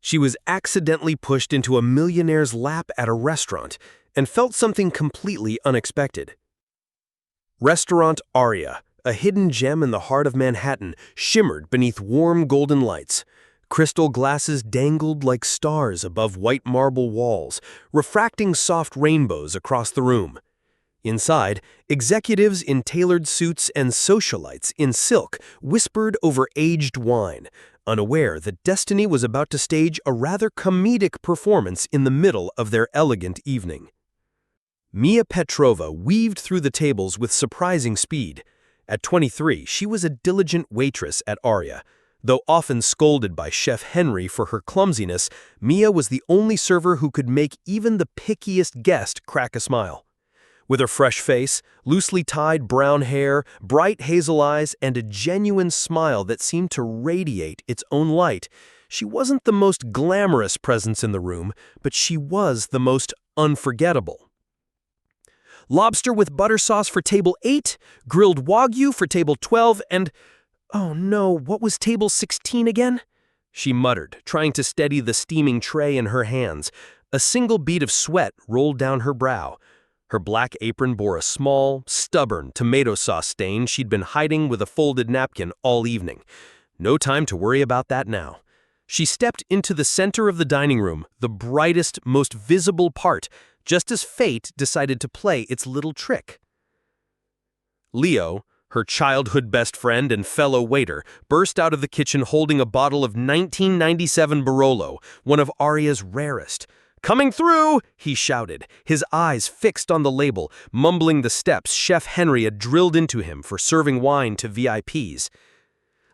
She was accidentally pushed into a millionaire's lap at a restaurant and felt something completely unexpected. Restaurant Aria, a hidden gem in the heart of Manhattan, shimmered beneath warm golden lights. Crystal glasses dangled like stars above white marble walls, refracting soft rainbows across the room. Inside, executives in tailored suits and socialites in silk whispered over aged wine, unaware that destiny was about to stage a rather comedic performance in the middle of their elegant evening. Mia Petrova weaved through the tables with surprising speed. At 23, she was a diligent waitress at Aria. Though often scolded by Chef Henry for her clumsiness, Mia was the only server who could make even the pickiest guest crack a smile. With her fresh face, loosely tied brown hair, bright hazel eyes, and a genuine smile that seemed to radiate its own light, she wasn't the most glamorous presence in the room, but she was the most unforgettable. Lobster with butter sauce for table 8, grilled wagyu for table 12, and, oh no, what was table 16 again? She muttered, trying to steady the steaming tray in her hands. A single bead of sweat rolled down her brow. Her black apron bore a small, stubborn tomato sauce stain she'd been hiding with a folded napkin all evening. No time to worry about that now. She stepped into the center of the dining room, the brightest, most visible part, just as fate decided to play its little trick. Leo, her childhood best friend and fellow waiter, burst out of the kitchen holding a bottle of 1997 Barolo, one of Aria's rarest. "Coming through!" he shouted, his eyes fixed on the label, mumbling the steps Chef Henry had drilled into him for serving wine to VIPs.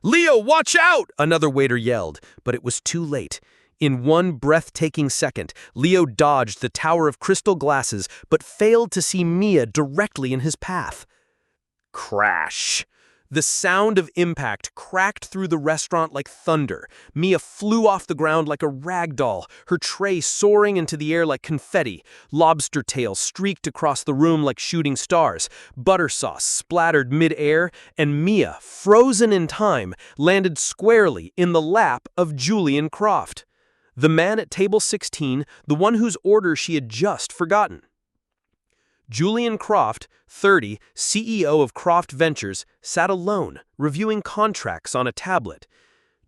"Leo, watch out!" another waiter yelled, but it was too late. In one breathtaking second, Leo dodged the tower of crystal glasses but failed to see Mia directly in his path. Crash! The sound of impact cracked through the restaurant like thunder. Mia flew off the ground like a rag doll, her tray soaring into the air like confetti. Lobster tails streaked across the room like shooting stars. Butter sauce splattered mid-air, and Mia, frozen in time, landed squarely in the lap of Julian Croft, the man at table 16, the one whose order she had just forgotten. Julian Croft, 30, CEO of Croft Ventures, sat alone, reviewing contracts on a tablet.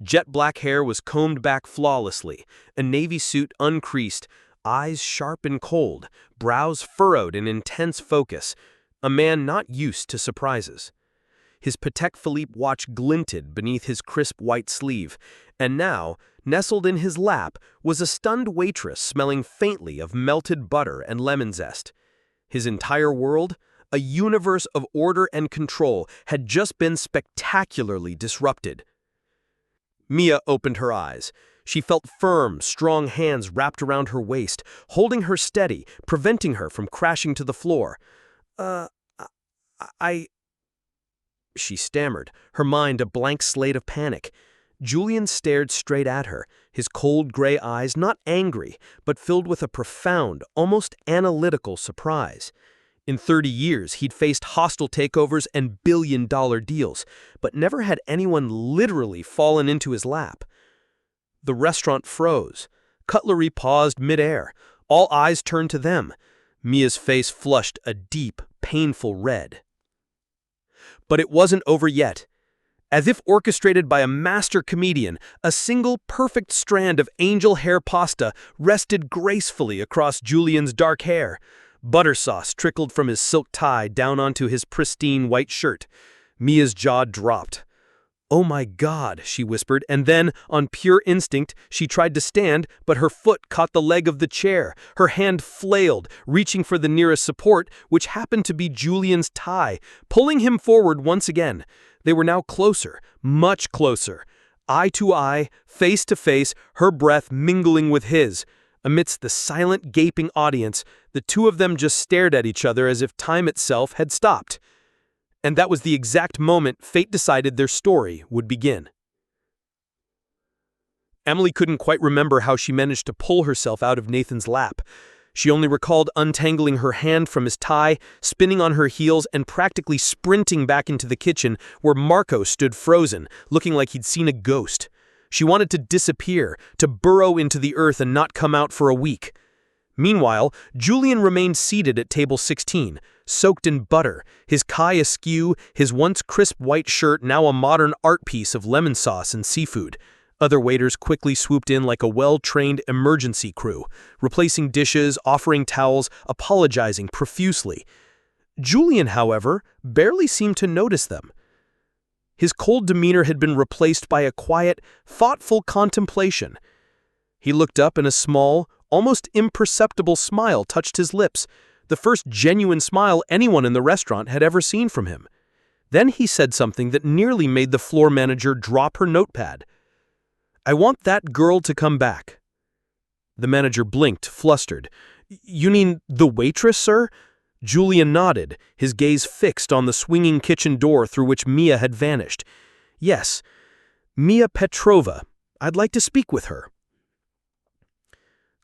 Jet black hair was combed back flawlessly, a navy suit uncreased, eyes sharp and cold, brows furrowed in intense focus, a man not used to surprises. His Patek Philippe watch glinted beneath his crisp white sleeve, and now, nestled in his lap, was a stunned waitress smelling faintly of melted butter and lemon zest. His entire world, a universe of order and control, had just been spectacularly disrupted. Mia opened her eyes. She felt firm, strong hands wrapped around her waist, holding her steady, preventing her from crashing to the floor. She stammered, her mind a blank slate of panic. Julian stared straight at her, his cold gray eyes not angry, but filled with a profound, almost analytical surprise. In 30 years, he'd faced hostile takeovers and billion-dollar deals, but never had anyone literally fallen into his lap. The restaurant froze. Cutlery paused mid-air. All eyes turned to them. Mia's face flushed a deep, painful red. But it wasn't over yet. As if orchestrated by a master comedian, a single perfect strand of angel hair pasta rested gracefully across Julian's dark hair. Butter sauce trickled from his silk tie down onto his pristine white shirt. Mia's jaw dropped. "Oh my God," she whispered, and then, on pure instinct, she tried to stand, but her foot caught the leg of the chair. Her hand flailed, reaching for the nearest support, which happened to be Julian's tie, pulling him forward once again. They were now closer, much closer. Eye to eye, face to face, her breath mingling with his. Amidst the silent, gaping audience, the two of them just stared at each other as if time itself had stopped. And that was the exact moment fate decided their story would begin. Emily couldn't quite remember how she managed to pull herself out of Nathan's lap. She only recalled untangling her hand from his tie, spinning on her heels, and practically sprinting back into the kitchen where Marco stood frozen, looking like he'd seen a ghost. She wanted to disappear, to burrow into the earth and not come out for a week. Meanwhile, Julian remained seated at table 16, soaked in butter, his tie askew, his once crisp white shirt now a modern art piece of lemon sauce and seafood. Other waiters quickly swooped in like a well-trained emergency crew, replacing dishes, offering towels, apologizing profusely. Julian, however, barely seemed to notice them. His cold demeanor had been replaced by a quiet, thoughtful contemplation. He looked up and a small, almost imperceptible smile touched his lips, the first genuine smile anyone in the restaurant had ever seen from him. Then he said something that nearly made the floor manager drop her notepad. "I want that girl to come back." The manager blinked, flustered. "You mean the waitress, sir?" Julian nodded, his gaze fixed on the swinging kitchen door through which Mia had vanished. "Yes, Mia Petrova. I'd like to speak with her."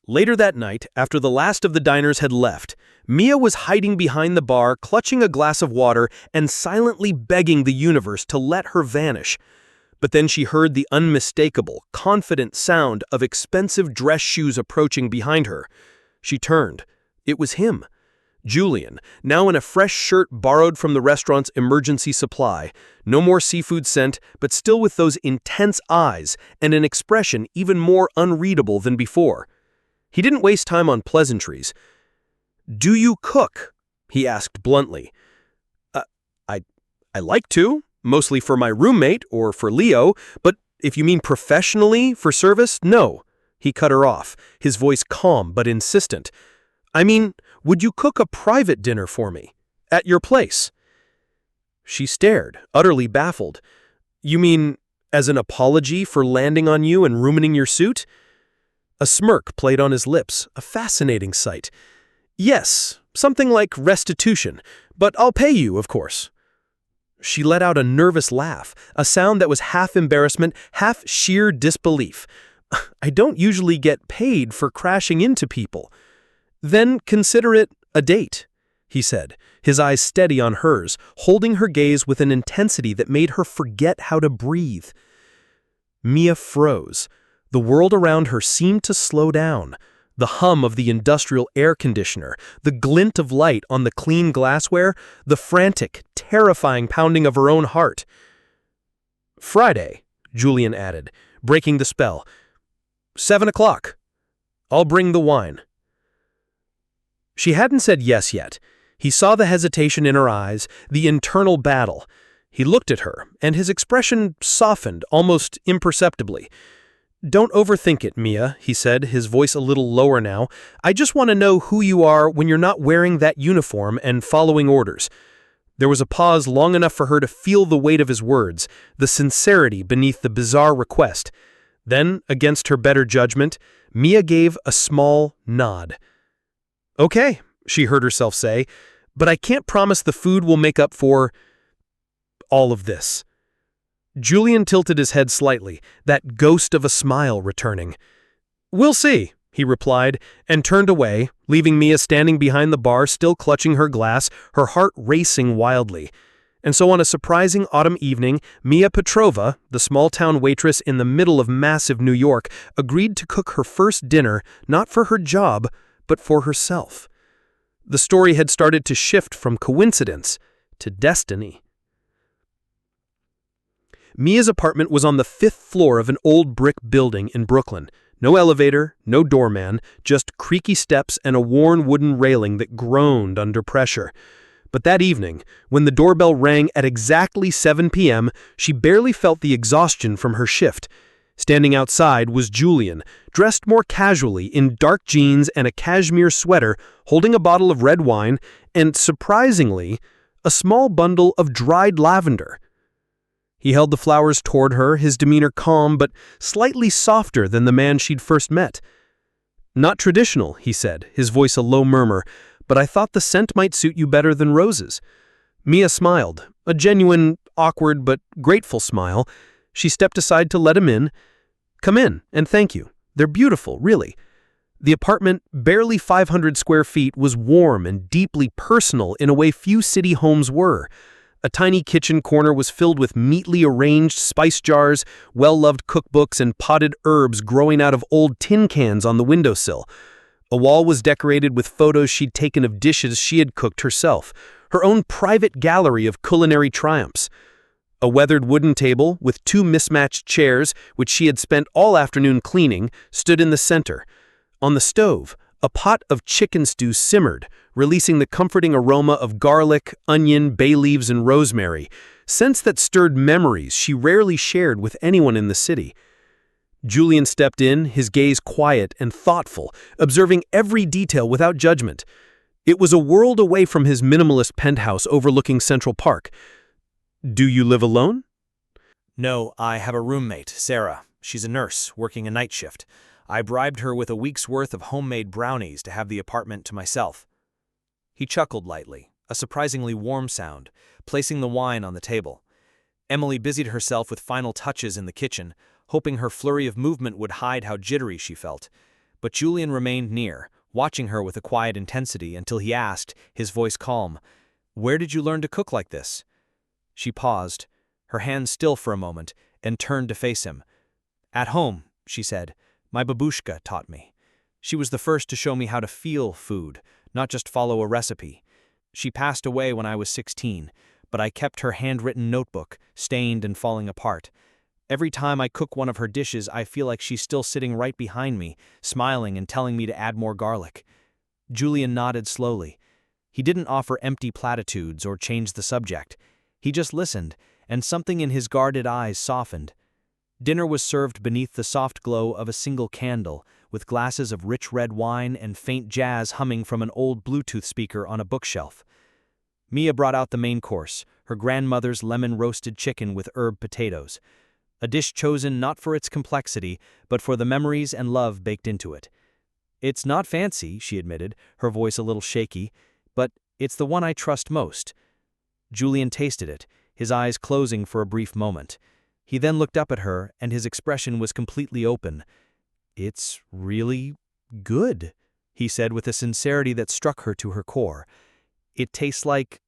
Later that night, after the last of the diners had left, Mia was hiding behind the bar, clutching a glass of water and silently begging the universe to let her vanish. But then she heard the unmistakable, confident sound of expensive dress shoes approaching behind her. She turned. It was him. Julian, now in a fresh shirt borrowed from the restaurant's emergency supply, no more seafood scent, but still with those intense eyes and an expression even more unreadable than before. He didn't waste time on pleasantries. "Do you cook?" he asked bluntly. I like to, mostly for my roommate or for Leo, but if you mean professionally for service, no." He cut her off, his voice calm but insistent. "I mean, would you cook a private dinner for me? At your place?" She stared, utterly baffled. "You mean as an apology for landing on you and ruining your suit?" A smirk played on his lips, a fascinating sight. "Yes, something like restitution, but I'll pay you, of course." She let out a nervous laugh, a sound that was half embarrassment, half sheer disbelief. "I don't usually get paid for crashing into people." "Then consider it a date," he said, his eyes steady on hers, holding her gaze with an intensity that made her forget how to breathe. Mia froze. The world around her seemed to slow down. The hum of the industrial air conditioner, the glint of light on the clean glassware, the frantic, terrifying pounding of her own heart. "Friday," Julian added, breaking the spell. 7 o'clock. I'll bring the wine." She hadn't said yes yet. He saw the hesitation in her eyes, the internal battle. He looked at her, and his expression softened almost imperceptibly. "Don't overthink it, Mia," he said, his voice a little lower now. "I just want to know who you are when you're not wearing that uniform and following orders." There was a pause long enough for her to feel the weight of his words, the sincerity beneath the bizarre request. Then, against her better judgment, Mia gave a small nod. "Okay," she heard herself say, "but I can't promise the food will make up for all of this." Julian tilted his head slightly, that ghost of a smile returning. "We'll see," he replied, and turned away, leaving Mia standing behind the bar, still clutching her glass, her heart racing wildly. And so on a surprising autumn evening, Mia Petrova, the small-town waitress in the middle of massive New York, agreed to cook her first dinner, not for her job, but for herself. The story had started to shift from coincidence to destiny. Mia's apartment was on the 5th floor of an old brick building in Brooklyn. No elevator, no doorman, just creaky steps and a worn wooden railing that groaned under pressure. But that evening, when the doorbell rang at exactly 7 p.m., she barely felt the exhaustion from her shift. Standing outside was Julian, dressed more casually in dark jeans and a cashmere sweater, holding a bottle of red wine and, surprisingly, a small bundle of dried lavender. He held the flowers toward her, his demeanor calm but slightly softer than the man she'd first met. "Not traditional," he said, his voice a low murmur, "but I thought the scent might suit you better than roses." Mia smiled, a genuine, awkward but grateful smile. She stepped aside to let him in. "Come in, and thank you. They're beautiful, really." The apartment, barely 500 square feet, was warm and deeply personal in a way few city homes were. A tiny kitchen corner was filled with neatly arranged spice jars, well-loved cookbooks, and potted herbs growing out of old tin cans on the windowsill. A wall was decorated with photos she'd taken of dishes she had cooked herself, her own private gallery of culinary triumphs. A weathered wooden table, with two mismatched chairs, which she had spent all afternoon cleaning, stood in the center. On the stove, a pot of chicken stew simmered, releasing the comforting aroma of garlic, onion, bay leaves, and rosemary, scents that stirred memories she rarely shared with anyone in the city. Julian stepped in, his gaze quiet and thoughtful, observing every detail without judgment. It was a world away from his minimalist penthouse overlooking Central Park. "Do you live alone?" No, I have a roommate, Sarah. She's a nurse, working a night shift. I bribed her with a week's worth of homemade brownies to have the apartment to myself. He chuckled lightly, a surprisingly warm sound, placing the wine on the table. Emily busied herself with final touches in the kitchen, hoping her flurry of movement would hide how jittery she felt. But Julian remained near, watching her with a quiet intensity until he asked, his voice calm, "Where did you learn to cook like this?" She paused, her hands still for a moment, and turned to face him. "At home," she said. "My babushka taught me. She was the first to show me how to feel food, not just follow a recipe. She passed away when I was 16, but I kept her handwritten notebook, stained and falling apart. Every time I cook one of her dishes, I feel like she's still sitting right behind me, smiling and telling me to add more garlic." Julian nodded slowly. He didn't offer empty platitudes or change the subject. He just listened, and something in his guarded eyes softened. Dinner was served beneath the soft glow of a single candle, with glasses of rich red wine and faint jazz humming from an old Bluetooth speaker on a bookshelf. Mia brought out the main course, her grandmother's lemon-roasted chicken with herb potatoes, a dish chosen not for its complexity, but for the memories and love baked into it. "It's not fancy," she admitted, her voice a little shaky, "but it's the one I trust most." Julian tasted it, his eyes closing for a brief moment. He then looked up at her, and his expression was completely open. "It's really good," he said with a sincerity that struck her to her core. "It tastes like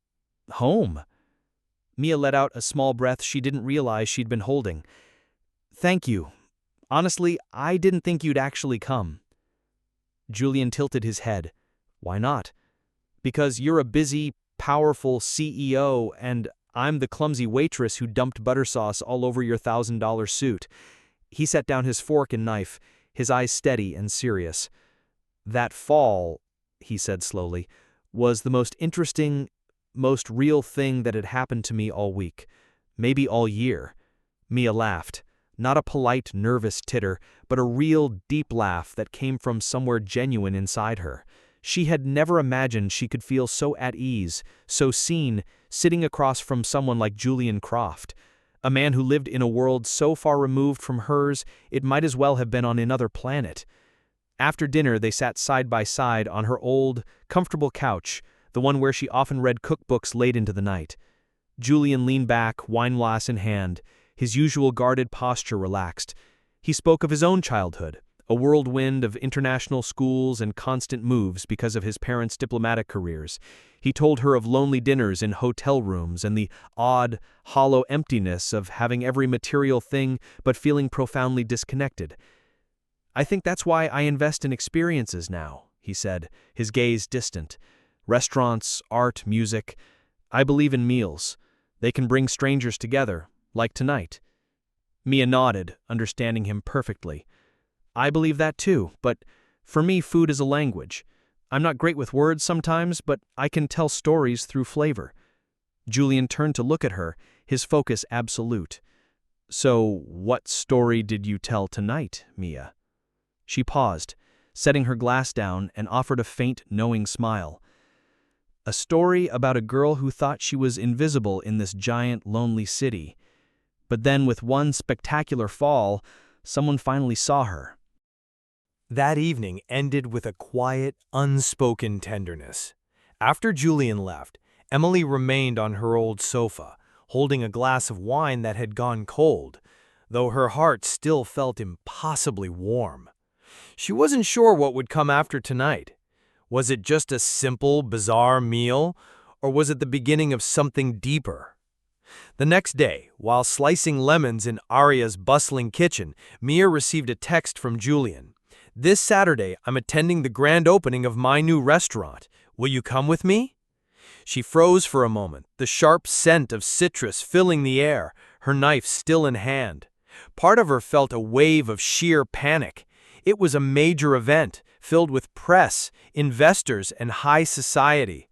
home." Mia let out a small breath she didn't realize she'd been holding. "Thank you. Honestly, I didn't think you'd actually come." Julian tilted his head. "Why not?" "Because you're a busy, powerful CEO, and I'm the clumsy waitress who dumped butter sauce all over your $1,000 suit." He set down his fork and knife, his eyes steady and serious. "That fall," he said slowly, "was the most interesting, most real thing that had happened to me all week, maybe all year." Mia laughed. Not a polite, nervous titter, but a real, deep laugh that came from somewhere genuine inside her. She had never imagined she could feel so at ease, so seen, sitting across from someone like Julian Croft, a man who lived in a world so far removed from hers it might as well have been on another planet. After dinner, they sat side by side on her old, comfortable couch, the one where she often read cookbooks late into the night. Julian leaned back, wineglass in hand, his usual guarded posture relaxed. He spoke of his own childhood, a whirlwind of international schools and constant moves because of his parents' diplomatic careers. He told her of lonely dinners in hotel rooms and the odd, hollow emptiness of having every material thing but feeling profoundly disconnected. "I think that's why I invest in experiences now," he said, his gaze distant. "Restaurants, art, music. I believe in meals. They can bring strangers together, like tonight." Mia nodded, understanding him perfectly. "I believe that too, but for me food is a language. I'm not great with words sometimes, but I can tell stories through flavor." Julian turned to look at her, his focus absolute. "So, what story did you tell tonight, Mia?" She paused, setting her glass down, and offered a faint, knowing smile. "A story about a girl who thought she was invisible in this giant, lonely city. But then with one spectacular fall, someone finally saw her." That evening ended with a quiet, unspoken tenderness. After Julian left, Emily remained on her old sofa, holding a glass of wine that had gone cold, though her heart still felt impossibly warm. She wasn't sure what would come after tonight. Was it just a simple, bizarre meal, or was it the beginning of something deeper? The next day, while slicing lemons in Arya's bustling kitchen, Mia received a text from Julian. "This Saturday, I'm attending the grand opening of my new restaurant. Will you come with me?" She froze for a moment, the sharp scent of citrus filling the air, her knife still in hand. Part of her felt a wave of sheer panic. It was a major event, filled with press, investors, and high society.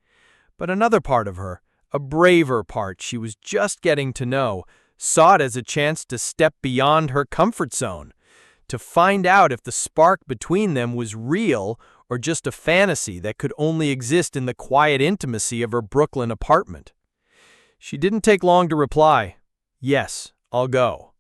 But another part of her, a braver part she was just getting to know, saw it as a chance to step beyond her comfort zone, to find out if the spark between them was real or just a fantasy that could only exist in the quiet intimacy of her Brooklyn apartment. She didn't take long to reply, "Yes, I'll go."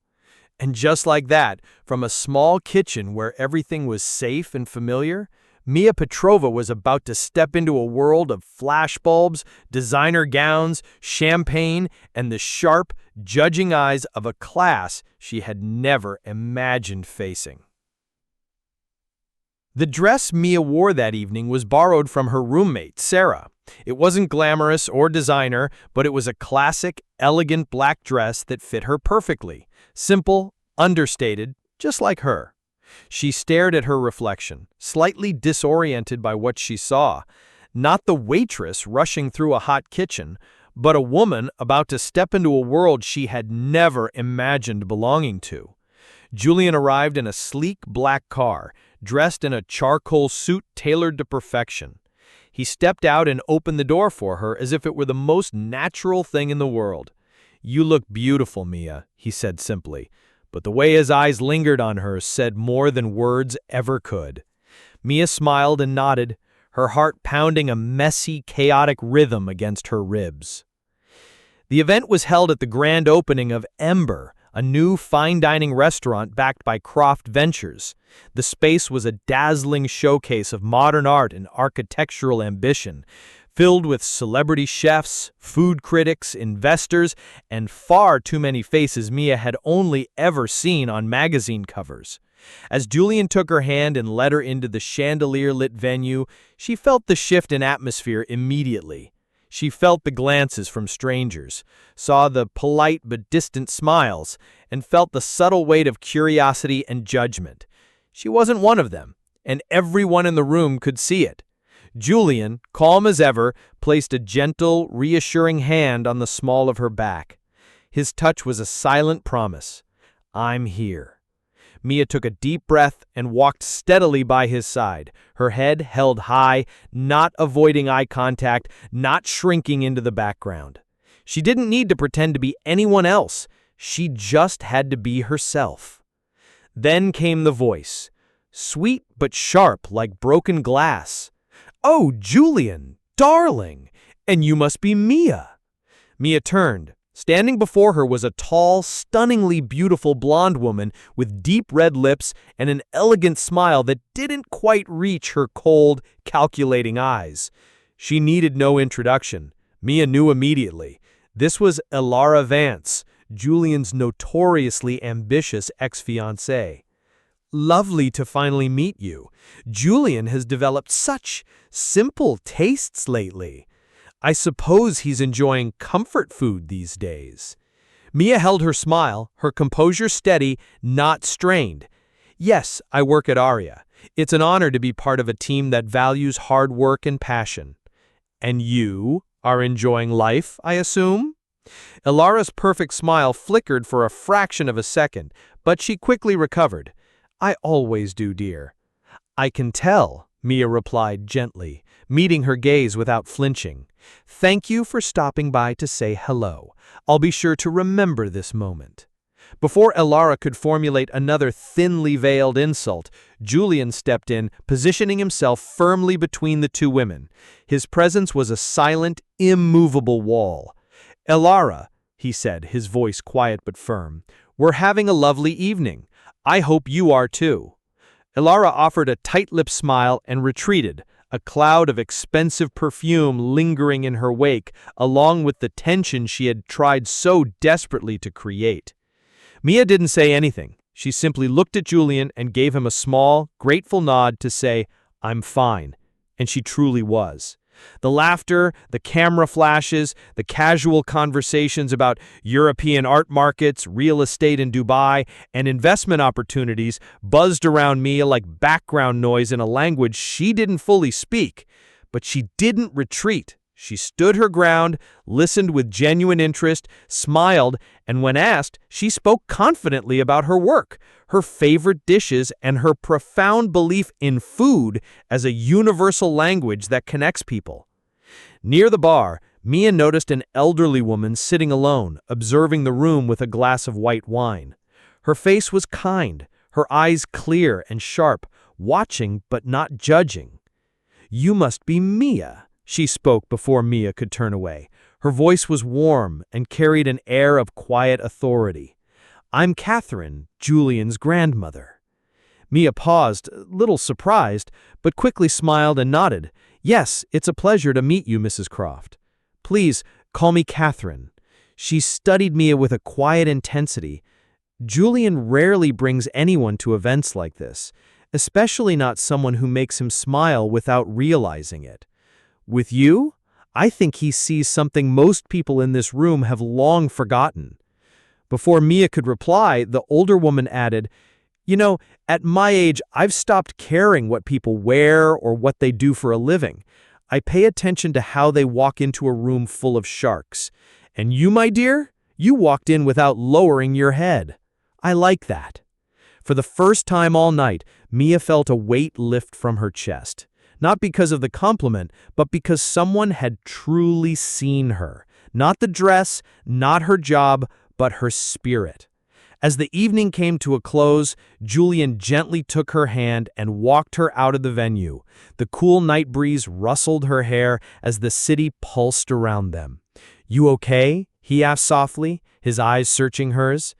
And just like that, from a small kitchen where everything was safe and familiar, Mia Petrova was about to step into a world of flashbulbs, designer gowns, champagne, and the sharp, judging eyes of a class she had never imagined facing. The dress Mia wore that evening was borrowed from her roommate, Sarah. It wasn't glamorous or designer, but it was a classic, elegant black dress that fit her perfectly. Simple, understated, just like her. She stared at her reflection, slightly disoriented by what she saw. Not the waitress rushing through a hot kitchen, but a woman about to step into a world she had never imagined belonging to. Julian arrived in a sleek black car, dressed in a charcoal suit tailored to perfection. He stepped out and opened the door for her as if it were the most natural thing in the world. "You look beautiful, Mia," he said simply. But the way his eyes lingered on her said more than words ever could. Mia smiled and nodded, her heart pounding a messy, chaotic rhythm against her ribs. The event was held at the grand opening of Ember, a new fine dining restaurant backed by Croft Ventures. The space was a dazzling showcase of modern art and architectural ambition, filled with celebrity chefs, food critics, investors, and far too many faces Mia had only ever seen on magazine covers. As Julian took her hand and led her into the chandelier-lit venue, she felt the shift in atmosphere immediately. She felt the glances from strangers, saw the polite but distant smiles, and felt the subtle weight of curiosity and judgment. She wasn't one of them, and everyone in the room could see it. Julian, calm as ever, placed a gentle, reassuring hand on the small of her back. His touch was a silent promise. "I'm here." Mia took a deep breath and walked steadily by his side, her head held high, not avoiding eye contact, not shrinking into the background. She didn't need to pretend to be anyone else. She just had to be herself. Then came the voice, sweet but sharp like broken glass. "Oh, Julian, darling, and you must be Mia." Mia turned. Standing before her was a tall, stunningly beautiful blonde woman with deep red lips and an elegant smile that didn't quite reach her cold, calculating eyes. She needed no introduction. Mia knew immediately. This was Elara Vance, Julian's notoriously ambitious ex-fiancée. "Lovely to finally meet you. Julian has developed such simple tastes lately. I suppose he's enjoying comfort food these days." Mia held her smile, her composure steady, not strained. "Yes, I work at Aria. It's an honor to be part of a team that values hard work and passion." "And you are enjoying life, I assume?" Elara's perfect smile flickered for a fraction of a second, but she quickly recovered. "I always do, dear." "I can tell," Mia replied gently, meeting her gaze without flinching. "Thank you for stopping by to say hello. I'll be sure to remember this moment." Before Elara could formulate another thinly veiled insult, Julian stepped in, positioning himself firmly between the two women. His presence was a silent, immovable wall. "Elara," he said, his voice quiet but firm, "we're having a lovely evening. I hope you are too." Elara offered a tight-lipped smile and retreated, a cloud of expensive perfume lingering in her wake, along with the tension she had tried so desperately to create. Mia didn't say anything. She simply looked at Julian and gave him a small, grateful nod to say, "I'm fine." And she truly was. The laughter, the camera flashes, the casual conversations about European art markets, real estate in Dubai, and investment opportunities buzzed around Mia like background noise in a language she didn't fully speak. But she didn't retreat. She stood her ground, listened with genuine interest, smiled, and when asked, she spoke confidently about her work, her favorite dishes, and her profound belief in food as a universal language that connects people. Near the bar, Mia noticed an elderly woman sitting alone, observing the room with a glass of white wine. Her face was kind, her eyes clear and sharp, watching but not judging. "You must be Mia," she spoke before Mia could turn away. Her voice was warm and carried an air of quiet authority. "I'm Catherine, Julian's grandmother." Mia paused, a little surprised, but quickly smiled and nodded. "Yes, it's a pleasure to meet you, Mrs. Croft. Please, call me Catherine." She studied Mia with a quiet intensity. Julian rarely brings anyone to events like this, especially not someone who makes him smile without realizing it. "With you? I think he sees something most people in this room have long forgotten." Before Mia could reply, the older woman added, "You know, at my age, I've stopped caring what people wear or what they do for a living. I pay attention to how they walk into a room full of sharks. And you, my dear, you walked in without lowering your head. I like that." For the first time all night, Mia felt a weight lift from her chest. Not because of the compliment, but because someone had truly seen her. Not the dress, not her job, but her spirit. As the evening came to a close, Julian gently took her hand and walked her out of the venue. The cool night breeze rustled her hair as the city pulsed around them. "You okay?" he asked softly, his eyes searching hers.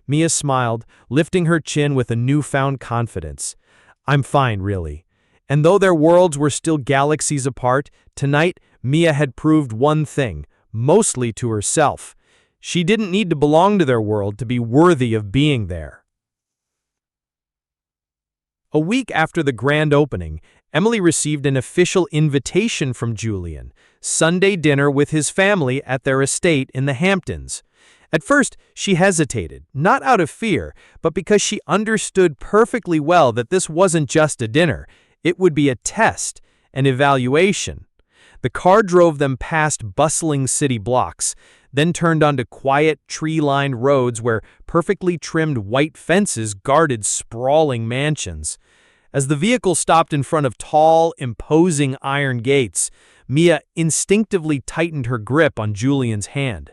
Mia smiled, lifting her chin with a newfound confidence. "I'm fine, really." And though their worlds were still galaxies apart, tonight Mia had proved one thing, mostly to herself. She didn't need to belong to their world to be worthy of being there. A week after the grand opening, Emily received an official invitation from Julian, Sunday dinner with his family at their estate in the Hamptons. At first, she hesitated, not out of fear, but because she understood perfectly well that this wasn't just a dinner. It would be a test, an evaluation. The car drove them past bustling city blocks, then turned onto quiet, tree-lined roads where perfectly trimmed white fences guarded sprawling mansions. As the vehicle stopped in front of tall, imposing iron gates, Mia instinctively tightened her grip on Julian's hand.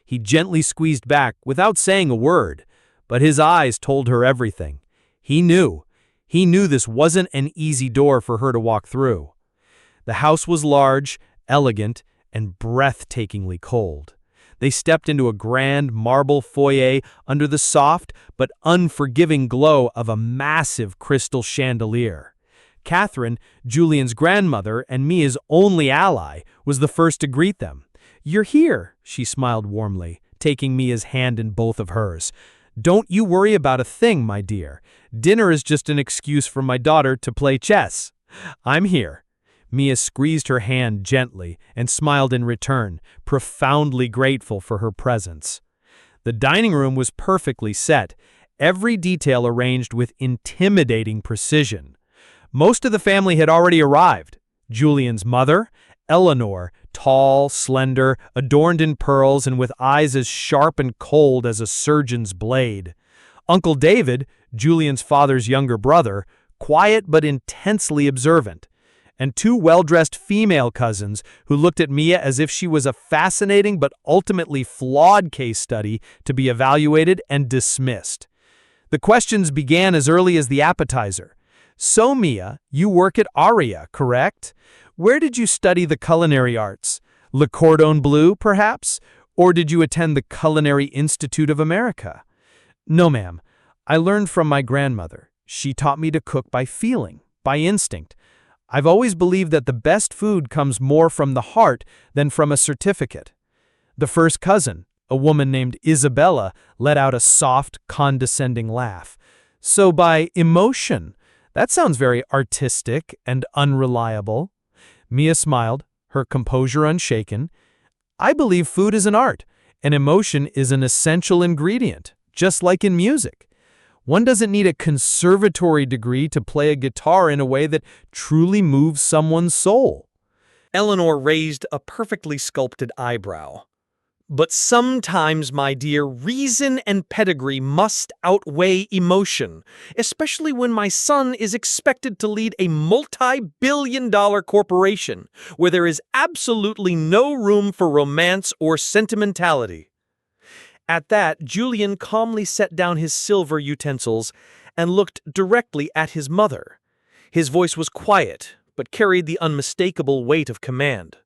He gently squeezed back without saying a word, but his eyes told her everything. He knew this wasn't an easy door for her to walk through. The house was large, elegant, and breathtakingly cold. They stepped into a grand marble foyer under the soft but unforgiving glow of a massive crystal chandelier. Catherine, Julian's grandmother and Mia's only ally, was the first to greet them. "You're here," she smiled warmly, taking Mia's hand in both of hers. "Don't you worry about a thing, my dear. Dinner is just an excuse for my daughter to play chess. I'm here." Mia squeezed her hand gently and smiled in return, profoundly grateful for her presence. The dining room was perfectly set, every detail arranged with intimidating precision. Most of the family had already arrived. Julian's mother, Eleanor, tall, slender, adorned in pearls and with eyes as sharp and cold as a surgeon's blade. Uncle David, Julian's father's younger brother, quiet but intensely observant. And two well-dressed female cousins who looked at Mia as if she was a fascinating but ultimately flawed case study to be evaluated and dismissed. The questions began as early as the appetizer. "So, Mia, you work at Aria, correct? Where did you study the culinary arts? Le Cordon Bleu, perhaps? Or did you attend the Culinary Institute of America?" "No, ma'am. I learned from my grandmother. She taught me to cook by feeling, by instinct. I've always believed that the best food comes more from the heart than from a certificate." The first cousin, a woman named Isabella, let out a soft, condescending laugh. "So by emotion? That sounds very artistic and unreliable." Mia smiled, her composure unshaken. "I believe food is an art, and emotion is an essential ingredient, just like in music. One doesn't need a conservatory degree to play a guitar in a way that truly moves someone's soul." Eleanor raised a perfectly sculpted eyebrow. "But sometimes, my dear, reason and pedigree must outweigh emotion, especially when my son is expected to lead a multi-billion-dollar corporation where there is absolutely no room for romance or sentimentality." At that, Julian calmly set down his silver utensils and looked directly at his mother. His voice was quiet, but carried the unmistakable weight of command.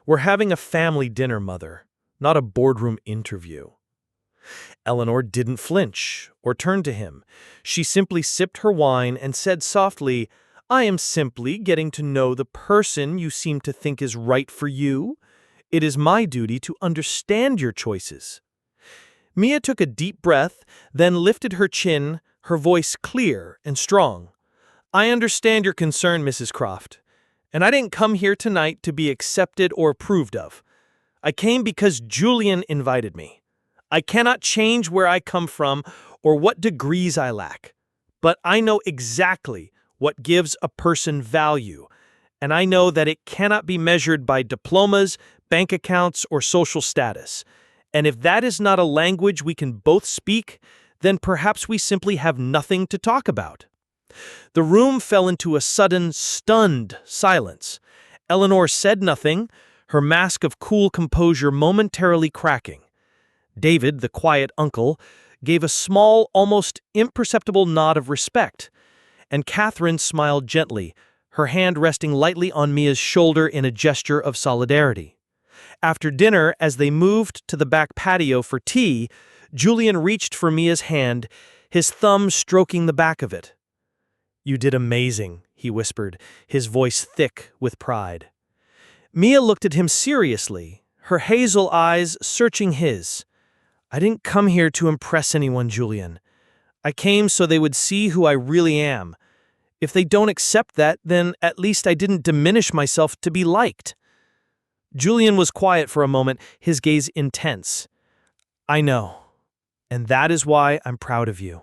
"We're having a family dinner, Mother, not a boardroom interview." Eleanor didn't flinch or turn to him. She simply sipped her wine and said softly, "I am simply getting to know the person you seem to think is right for you. It is my duty to understand your choices." Mia took a deep breath, then lifted her chin, her voice clear and strong. "I understand your concern, Mrs. Croft, and I didn't come here tonight to be accepted or approved of. I came because Julian invited me. I cannot change where I come from or what degrees I lack, but I know exactly what gives a person value, and I know that it cannot be measured by diplomas, bank accounts, or social status. And if that is not a language we can both speak, then perhaps we simply have nothing to talk about." The room fell into a sudden, stunned silence. Eleanor said nothing, her mask of cool composure momentarily cracking. David, the quiet uncle, gave a small, almost imperceptible nod of respect, and Catherine smiled gently, her hand resting lightly on Mia's shoulder in a gesture of solidarity. After dinner, as they moved to the back patio for tea, Julian reached for Mia's hand, his thumb stroking the back of it. "You did amazing," he whispered, his voice thick with pride. Mia looked at him seriously, her hazel eyes searching his. "I didn't come here to impress anyone, Julian. I came so they would see who I really am. If they don't accept that, then at least I didn't diminish myself to be liked." Julian was quiet for a moment, his gaze intense. "I know, and that is why I'm proud of you."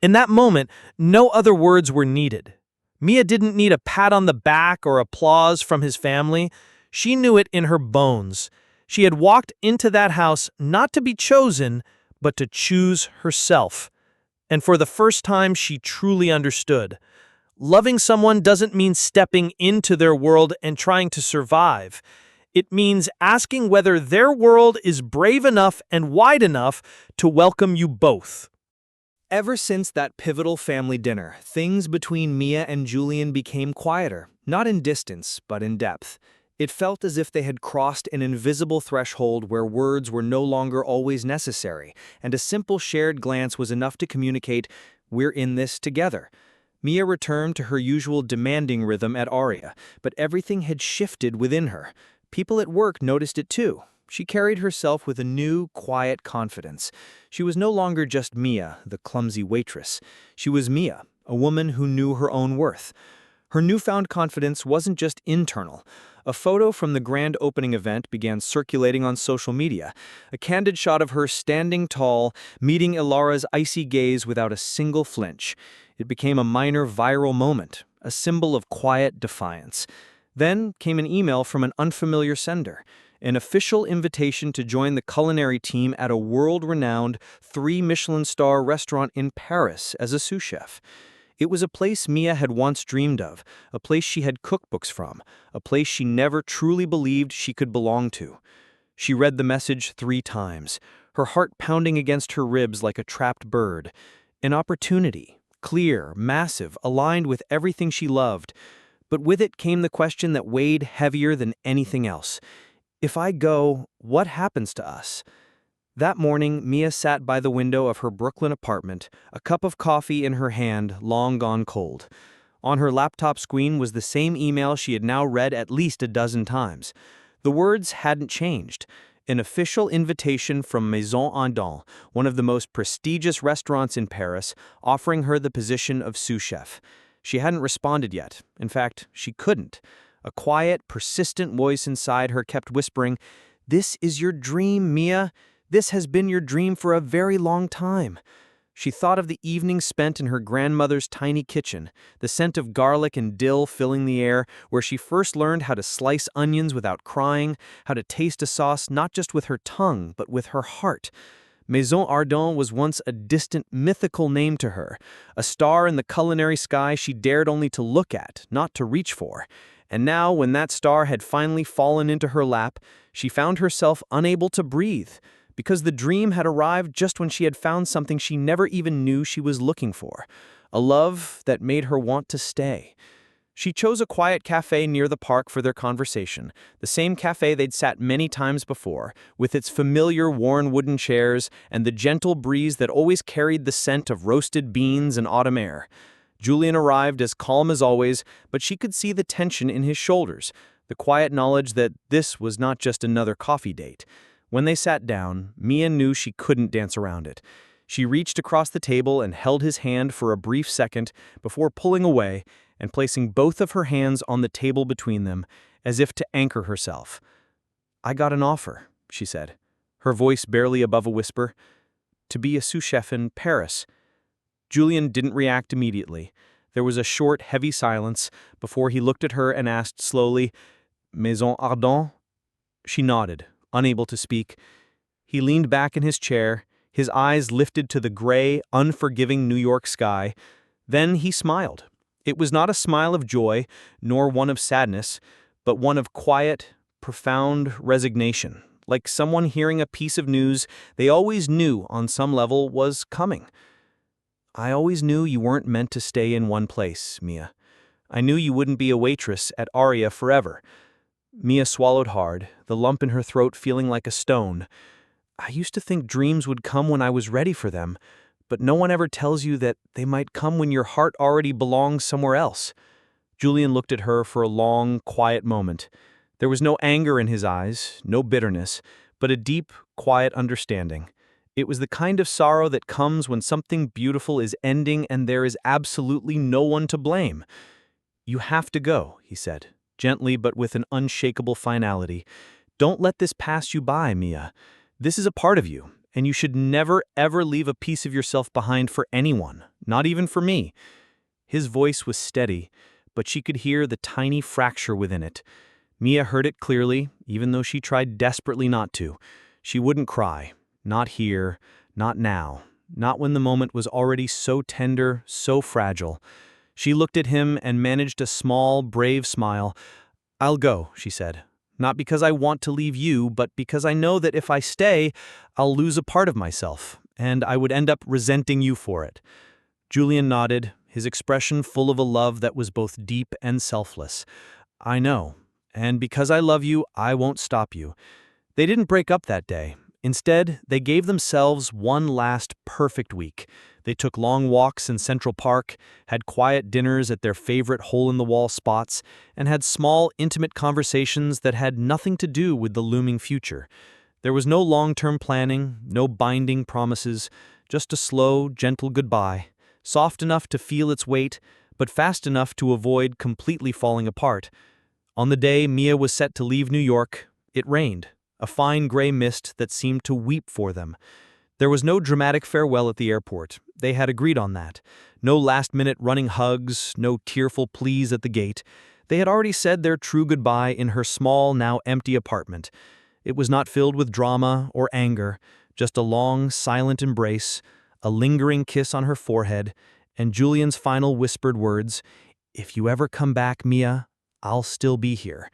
In that moment, no other words were needed. Mia didn't need a pat on the back or applause from his family. She knew it in her bones. She had walked into that house not to be chosen, but to choose herself. And for the first time, she truly understood. Loving someone doesn't mean stepping into their world and trying to survive. It means asking whether their world is brave enough and wide enough to welcome you both. Ever since that pivotal family dinner, things between Mia and Julian became quieter, not in distance, but in depth. It felt as if they had crossed an invisible threshold where words were no longer always necessary, and a simple shared glance was enough to communicate, "We're in this together." Mia returned to her usual demanding rhythm at Aria, but everything had shifted within her. People at work noticed it too. She carried herself with a new, quiet confidence. She was no longer just Mia, the clumsy waitress. She was Mia, a woman who knew her own worth. Her newfound confidence wasn't just internal. A photo from the grand opening event began circulating on social media, a candid shot of her standing tall, meeting Ilara's icy gaze without a single flinch. It became a minor viral moment, a symbol of quiet defiance. Then came an email from an unfamiliar sender, an official invitation to join the culinary team at a world-renowned 3-Michelin-star restaurant in Paris as a sous chef. It was a place Mia had once dreamed of, a place she had cookbooks from, a place she never truly believed she could belong to. She read the message 3 times, her heart pounding against her ribs like a trapped bird. An opportunity, clear, massive, aligned with everything she loved. But with it came the question that weighed heavier than anything else. If I go, what happens to us? That morning, Mia sat by the window of her Brooklyn apartment, a cup of coffee in her hand, long gone cold. On her laptop screen was the same email she had now read at least a dozen times. The words hadn't changed. An official invitation from Maison Andon, one of the most prestigious restaurants in Paris, offering her the position of sous chef. She hadn't responded yet. In fact, she couldn't. A quiet, persistent voice inside her kept whispering, "This is your dream, Mia. This has been your dream for a very long time." She thought of the evenings spent in her grandmother's tiny kitchen, the scent of garlic and dill filling the air, where she first learned how to slice onions without crying, how to taste a sauce not just with her tongue, but with her heart. Maison Ardent was once a distant, mythical name to her, a star in the culinary sky she dared only to look at, not to reach for. And now, when that star had finally fallen into her lap, she found herself unable to breathe, because the dream had arrived just when she had found something she never even knew she was looking for, a love that made her want to stay. She chose a quiet cafe near the park for their conversation, the same cafe they'd sat many times before, with its familiar worn wooden chairs and the gentle breeze that always carried the scent of roasted beans and autumn air. Julian arrived as calm as always, but she could see the tension in his shoulders, the quiet knowledge that this was not just another coffee date. When they sat down, Mia knew she couldn't dance around it. She reached across the table and held his hand for a brief second before pulling away and placing both of her hands on the table between them, as if to anchor herself. "I got an offer," she said, her voice barely above a whisper, "to be a sous chef in Paris." Julian didn't react immediately. There was a short, heavy silence before he looked at her and asked slowly, "Maison Ardent?" She nodded, unable to speak. He leaned back in his chair, his eyes lifted to the gray, unforgiving New York sky. Then he smiled. It was not a smile of joy, nor one of sadness, but one of quiet, profound resignation, like someone hearing a piece of news they always knew on some level was coming. "I always knew you weren't meant to stay in one place, Mia. I knew you wouldn't be a waitress at Aria forever." Mia swallowed hard, the lump in her throat feeling like a stone. "I used to think dreams would come when I was ready for them, but no one ever tells you that they might come when your heart already belongs somewhere else." Julian looked at her for a long, quiet moment. There was no anger in his eyes, no bitterness, but a deep, quiet understanding. It was the kind of sorrow that comes when something beautiful is ending and there is absolutely no one to blame. "You have to go," he said, gently but with an unshakable finality. "Don't let this pass you by, Mia. This is a part of you, and you should never, ever leave a piece of yourself behind for anyone, not even for me." His voice was steady, but she could hear the tiny fracture within it. Mia heard it clearly, even though she tried desperately not to. She wouldn't cry. Not here, not now, not when the moment was already so tender, so fragile. She looked at him and managed a small, brave smile. "I'll go," she said. "Not because I want to leave you, but because I know that if I stay, I'll lose a part of myself, and I would end up resenting you for it." Julian nodded, his expression full of a love that was both deep and selfless. "I know, and because I love you, I won't stop you." They didn't break up that day. Instead, they gave themselves one last perfect week. They took long walks in Central Park, had quiet dinners at their favorite hole-in-the-wall spots, and had small, intimate conversations that had nothing to do with the looming future. There was no long-term planning, no binding promises, just a slow, gentle goodbye, soft enough to feel its weight, but fast enough to avoid completely falling apart. On the day Mia was set to leave New York, it rained, a fine gray mist that seemed to weep for them. There was no dramatic farewell at the airport. They had agreed on that. No last-minute running hugs, no tearful pleas at the gate. They had already said their true goodbye in her small, now empty apartment. It was not filled with drama or anger, just a long, silent embrace, a lingering kiss on her forehead, and Julian's final whispered words, "If you ever come back, Mia, I'll still be here."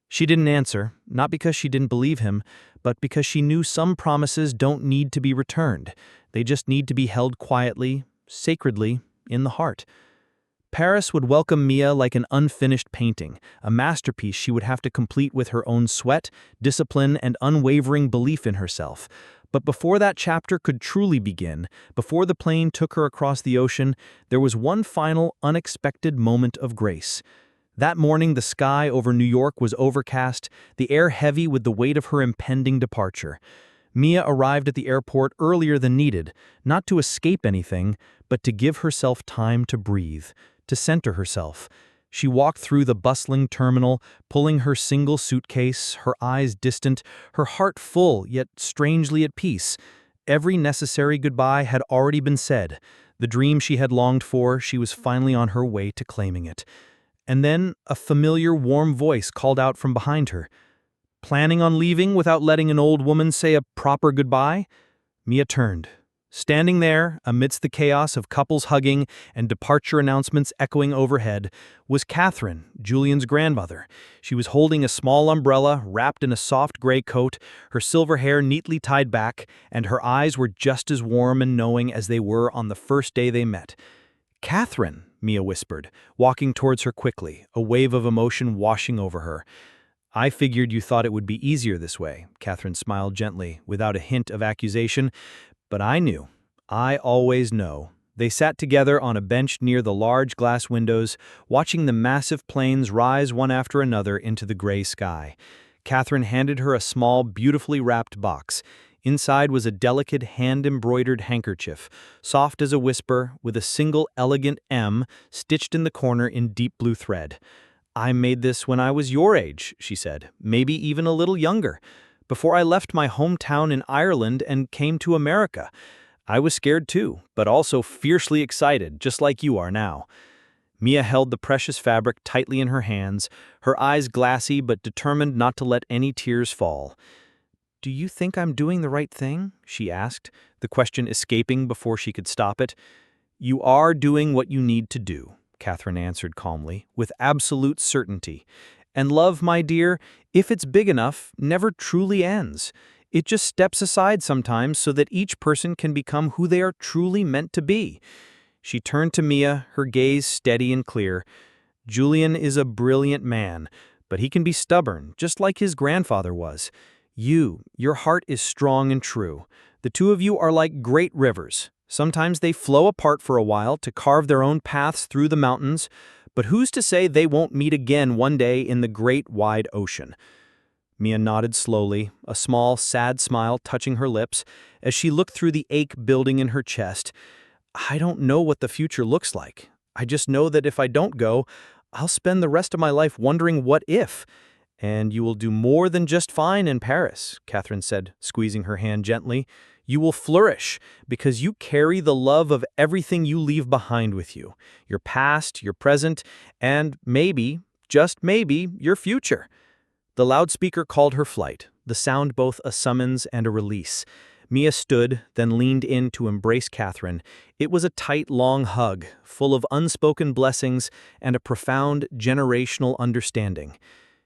She didn't answer, not because she didn't believe him, but because she knew some promises don't need to be returned. They just need to be held quietly, sacredly, in the heart. Paris would welcome Mia like an unfinished painting, a masterpiece she would have to complete with her own sweat, discipline, and unwavering belief in herself. But before that chapter could truly begin, before the plane took her across the ocean, there was one final, unexpected moment of grace. That morning, the sky over New York was overcast, the air heavy with the weight of her impending departure. Mia arrived at the airport earlier than needed, not to escape anything, but to give herself time to breathe, to center herself. She walked through the bustling terminal, pulling her single suitcase, her eyes distant, her heart full yet strangely at peace. Every necessary goodbye had already been said. The dream she had longed for, she was finally on her way to claiming it. And then a familiar, warm voice called out from behind her. Planning on leaving without letting an old woman say a proper goodbye? Mia turned. Standing there, amidst the chaos of couples hugging and departure announcements echoing overhead, was Catherine, Julian's grandmother. She was holding a small umbrella wrapped in a soft gray coat, her silver hair neatly tied back, and her eyes were just as warm and knowing as they were on the first day they met. "Catherine," Mia whispered, walking towards her quickly, a wave of emotion washing over her. "I figured you thought it would be easier this way," Catherine smiled gently, without a hint of accusation. "But I knew. I always know." They sat together on a bench near the large glass windows, watching the massive planes rise one after another into the gray sky. Catherine handed her a small, beautifully wrapped box. Inside was a delicate hand-embroidered handkerchief, soft as a whisper, with a single elegant M stitched in the corner in deep blue thread. "I made this when I was your age," she said, "maybe even a little younger. Before I left my hometown in Ireland and came to America. I was scared too, but also fiercely excited, just like you are now." Mia held the precious fabric tightly in her hands, her eyes glassy but determined not to let any tears fall. "Do you think I'm doing the right thing?" she asked, the question escaping before she could stop it. "You are doing what you need to do," Catherine answered calmly, with absolute certainty. "And love, my dear, if it's big enough, never truly ends. It just steps aside sometimes so that each person can become who they are truly meant to be." She turned to Mia, her gaze steady and clear. "Julian is a brilliant man, but he can be stubborn, just like his grandfather was. Your heart is strong and true. The two of you are like great rivers. Sometimes they flow apart for a while to carve their own paths through the mountains, but who's to say they won't meet again one day in the great wide ocean?" Mia nodded slowly, a small, sad smile touching her lips, as she looked through the ache building in her chest. "I don't know what the future looks like. I just know that if I don't go, I'll spend the rest of my life wondering what if." "And you will do more than just fine in Paris," Catherine said, squeezing her hand gently. "You will flourish, because you carry the love of everything you leave behind with you, your past, your present, and maybe, just maybe, your future." The loudspeaker called her flight, the sound both a summons and a release. Mia stood, then leaned in to embrace Catherine. It was a tight, long hug, full of unspoken blessings and a profound, generational understanding.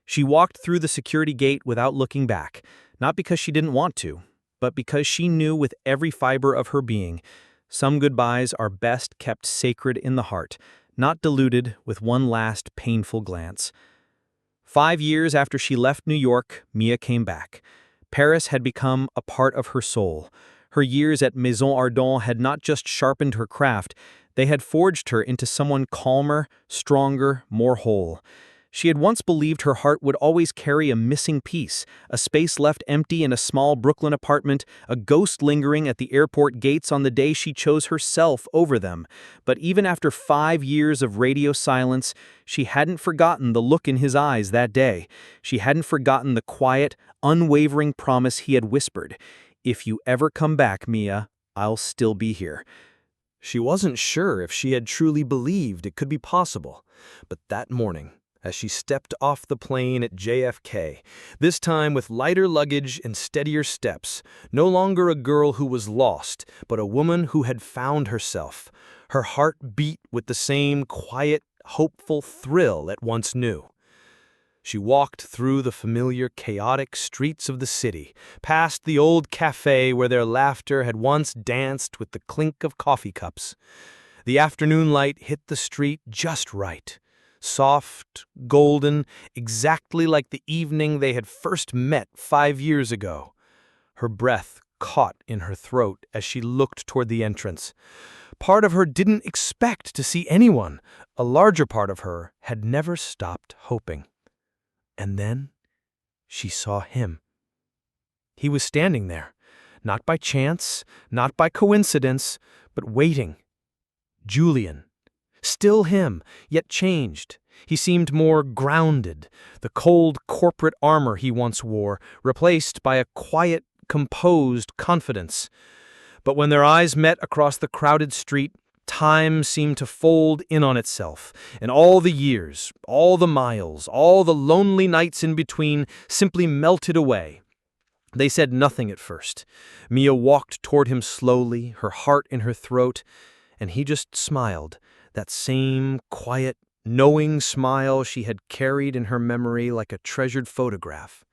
She walked through the security gate without looking back, not because she didn't want to, but because she knew with every fiber of her being, some goodbyes are best kept sacred in the heart, not diluted with one last painful glance. 5 years after she left New York, Mia came back. Paris had become a part of her soul. Her years at Maison Ardent had not just sharpened her craft, they had forged her into someone calmer, stronger, more whole. She had once believed her heart would always carry a missing piece, a space left empty in a small Brooklyn apartment, a ghost lingering at the airport gates on the day she chose herself over them. But even after 5 years of radio silence, she hadn't forgotten the look in his eyes that day. She hadn't forgotten the quiet, unwavering promise he had whispered. "If you ever come back, Mia, I'll still be here." She wasn't sure if she had truly believed it could be possible, but that morning, as she stepped off the plane at JFK, this time with lighter luggage and steadier steps, no longer a girl who was lost, but a woman who had found herself. Her heart beat with the same quiet, hopeful thrill it once knew. She walked through the familiar, chaotic streets of the city, past the old cafe where their laughter had once danced with the clink of coffee cups. The afternoon light hit the street just right. Soft, golden, exactly like the evening they had first met 5 years ago. Her breath caught in her throat as she looked toward the entrance. Part of her didn't expect to see anyone. A larger part of her had never stopped hoping. And then she saw him. He was standing there, not by chance, not by coincidence, but waiting. Julian. Still him, yet changed. He seemed more grounded, the cold corporate armor he once wore, replaced by a quiet, composed confidence. But when their eyes met across the crowded street, time seemed to fold in on itself, and all the years, all the miles, all the lonely nights in between simply melted away. They said nothing at first. Mia walked toward him slowly, her heart in her throat, and he just smiled, that same quiet, knowing smile she had carried in her memory like a treasured photograph.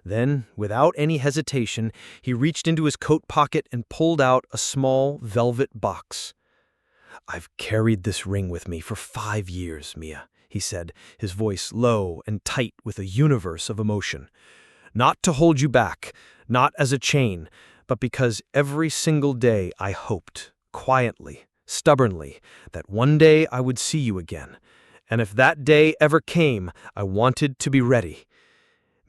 Then, without any hesitation, he reached into his coat pocket and pulled out a small velvet box. "I've carried this ring with me for 5 years, Mia," he said, his voice low and tight with a universe of emotion. "Not to hold you back, not as a chain, but because every single day I hoped, quietly, stubbornly, that one day I would see you again. And if that day ever came, I wanted to be ready."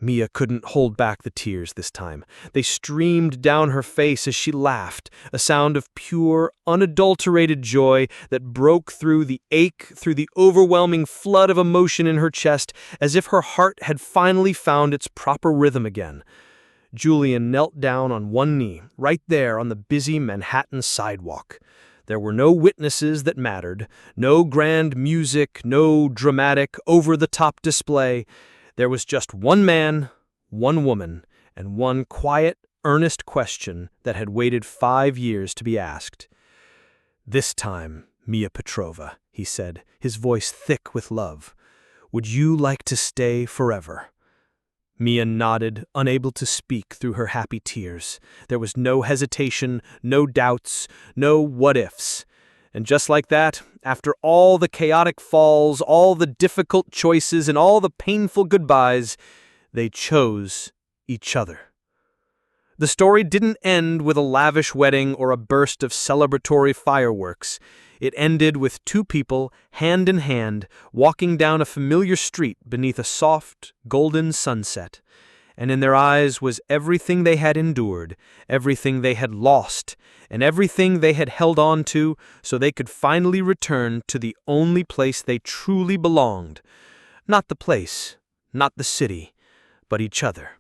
Mia couldn't hold back the tears this time. They streamed down her face as she laughed, a sound of pure, unadulterated joy that broke through the ache, through the overwhelming flood of emotion in her chest, as if her heart had finally found its proper rhythm again. Julian knelt down on one knee, right there on the busy Manhattan sidewalk. There were no witnesses that mattered, no grand music, no dramatic, over-the-top display. There was just one man, one woman, and one quiet, earnest question that had waited 5 years to be asked. "This time, Mia Petrova," he said, his voice thick with love, "would you like to stay forever?" Mia nodded, unable to speak through her happy tears. There was no hesitation, no doubts, no what-ifs. And just like that, after all the chaotic falls, all the difficult choices, and all the painful goodbyes, they chose each other. The story didn't end with a lavish wedding or a burst of celebratory fireworks. It ended with two people, hand in hand, walking down a familiar street beneath a soft, golden sunset. And in their eyes was everything they had endured, everything they had lost, and everything they had held on to so they could finally return to the only place they truly belonged. Not the place, not the city, but each other.